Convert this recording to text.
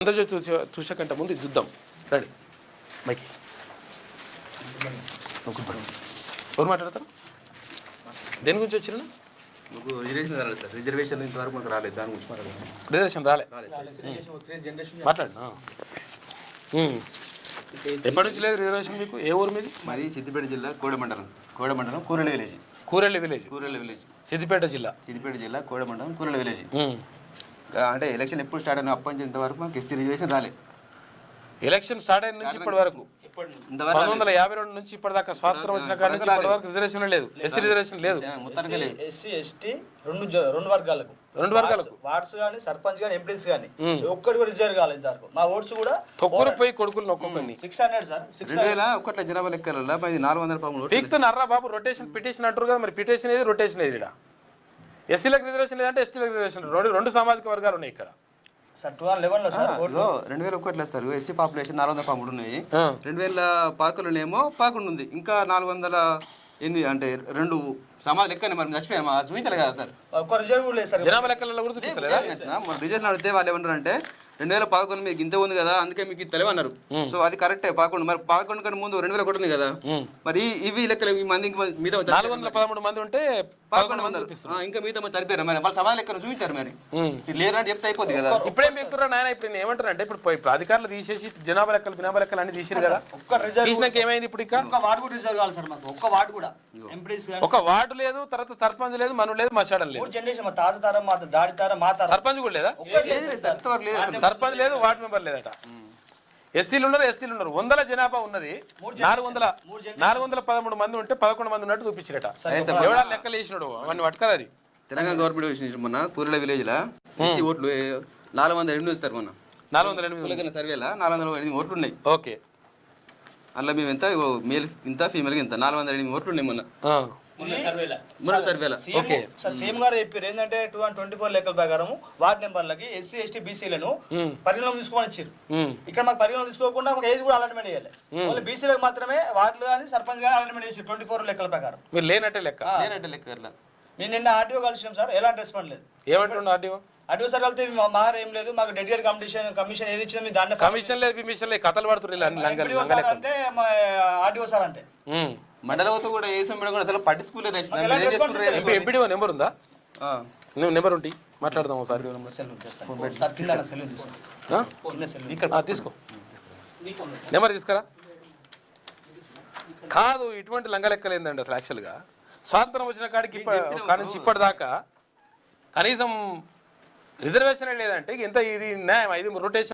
ఆంధ్రజ్యోతి చూసే కంటే ముందు ఇది చూద్దాం రండి మైకి ఎవరు మాట్లాడతారు దేని గురించి వచ్చిన మీకు రిజర్వేషన్ రాలేదు సార్. రిజర్వేషన్ ఇంతవరకు మాకు రాలేదు. దాని గురించి రిజర్వేషన్ రాలే మాట్లాడు ఎప్పటి నుంచి లేదు రిజర్వేషన్ మీకు? ఏ ఊరు మీది? మరి సిద్దిపేట జిల్లా కోడమండలం కూరెళ్ళ విలేజ్. కూరెళ్ళ విలేజ్ సిద్దిపేట జిల్లా కోడమండలం కూరెళ్ళ విలేజ్. అంటే ఎలక్షన్ ఎప్పుడు స్టార్ట్ అయినా అప్పటి నుంచి ఇంతవరకు మాకు ఎస్టీ రిజర్వేషన్ రాలేదు. ఎలక్షన్ స్టార్ట్ అయిన నుంచి ఇప్పటి వరకు 1952 నుంచి ఇప్పటిదాకా స్వాతంత్రం వచ్చిన కాడి నుంచి ఇప్పటి వరకు రిజర్వేషన్ లేదు. ఎస్సీ రిజర్వేషన్ లేదు. ఎస్సీ ఎస్టీ రెండు వర్గాలకు వార్డ్స్ కానీ సర్పంచ్ కానీ ఎంపీస్ కానీ ఒక్కటి కూడా రిజర్వ్ కాలేదు ఇంతవరకు. మా ఓట్స్ కూడా తొక్కురు పోయి కొడుకులు ఒక్కొక్కరిని 600 సార్. 2001 జనాభా లెక్కలలో 413 పీక్తున్నారా బాబు? రొటేషన్ పిటిషన్ అంటారు కదా, మరి పిటిషన్ ఏది రొటేషన్ ఏది? ఇక్కడ ఎస్సీలకు రిజర్వేషన్ లేదంటే ఎస్టీలకు రిజర్వేషన్. రెండు సామాజిక వర్గాలు ఉన్నాయి ఇక్కడ. 2001 వేస్తారు. ఎస్సీ పాపులేషన్ 413 ఉన్నాయి. 2011 ఏమో 11 ఉంది. ఇంకా 408 అంటే రెండు సమాజం లెక్క మనం చచ్చిపోయాము చూపించాలి కదా సార్. ఒక్క రిజర్వ్ లేదు సార్. జనాభా లెక్కలలో కూడా చూపిస్తలేదా? రిజర్వ్ అడిగితే వాళ్ళు ఏమంటారు అంటే 2011 మీకు ఇంత ఉంది కదా అందుకే మీకు తెలియన్నారు. సో అది కరెక్టే 11. మరి 11 కంటే ముందు 2001 ఉంది కదా. మరి ఇవి లెక్కలు ఈ మంది మీద 413 మంది ఉంటే 11 మంది ఇంకా మిగతా చనిపోయారు. మరి వాళ్ళ సమాజ లెక్కలు చూపించారు. మరి లేరంటే చెప్తే అయిపోద్ది కదా. ఇప్పుడేం చెప్తున్నారు నాయన? ఇప్పుడు నేను ఏమంటారు అంటే ఇప్పుడు అధికారులు తీసేసి జనాభా లెక్కలు అన్ని తీసారు కదా. తీసినాక ఏమైంది? ఇప్పుడు ఇంకా ఒక వార్డు కూడా రిజర్వ్ కావాలి సార్. మాకు ఒక్క వార్డు కూడా ఒక వార్డు లేదు, తర్వాత సర్పంచ్ లేదు, మనం లేదు, మసాడం లేదు. జనరేషన్ మా తాత తరం మా డాడీ తరం మా తరం సర్పంచ్ కూడా లేదా? సర్పంచ్ లేదు, వార్డు మెంబర్ లేదట. ఎస్సీలు ఉన్నారు, ఎస్టీలు ఉన్నారు. 100 జనాభా ఉన్నది. 413 మంది ఉంటే 11 మంది ఉన్నట్టు చూపించారట. ఎవడా లెక్కలు వేసినాడు అవన్నీ పట్టుకదా? అది తెలంగాణ గవర్నమెంట్ మొన్న కూరెళ్ళ విలేజ్ లా ఎస్సీ ఓట్లు 408 ఇస్తారు. మొన్న 408 సర్వేలా 408 ఓట్లు ఉన్నాయి. ఓకే. అందులో మేము ఎంత మేల్ ఇంత ఫీమేల్ ఇంత 408 ఓట్లు ఉన్నాయి మొన్న సర్వేలా. సీఎం గారు చెప్పారు ఏంటంటే 2024 లెక్కల ప్రకారం వార్డు నెంబర్లకి ఎస్సీ ఎస్టీ బీసీలను పరిగణలో తీసుకొని వచ్చారు. ఇక్కడ మాకు పరిగణలో తీసుకోకుండా మాకు ఏది కూడా అలాట్మెంట్ చేయాలి. ఓన్లీ బీసీలకు మాత్రమే వార్డులు కానీ సర్పంచ్ కానీ అలాట్మెంట్ చేసి 24 లెక్కల ప్రకారం. మీరు లేనట్టే లెక్క. నేను నిన్న ఆర్టీఓ కలిసినాం సార్. ఎలాంటి రెస్పాండ్ లేదు. ఏమంటుండ ఆర్టీఓ సార్ కలితే మారు ఏం లేదు, మాకు డెడికేట్ కమిషన్ ఏది ఇచ్చినా దాన్ని కమిషన్ లేదు, బిమిషన్ లేదు, కథలు పడుతున్నారు అంతే. ఆర్టీఓ సార్ అంతే. మండలతో కూడా ఏ సమయంలో కూడా అసలు పట్టించుకోలేదు. ఎంపీడీఓ నెంబర్ ఉందా? నెంబర్ ఉంటే మాట్లాడదాం ఒకసారి. తీసుకో, నెంబర్ తీసుకురా. కాదు, ఇటువంటి లంగ లెక్కలు ఏందండి అసలు. యాక్చువల్గా స్వాతంత్రం వచ్చిన కాడికి కాడి నుంచి ఇప్పటిదాకా కనీసం రిజర్వేషన్ లేదంటే ఎంత ఇది న్యాయం? ఇది రొటేషన్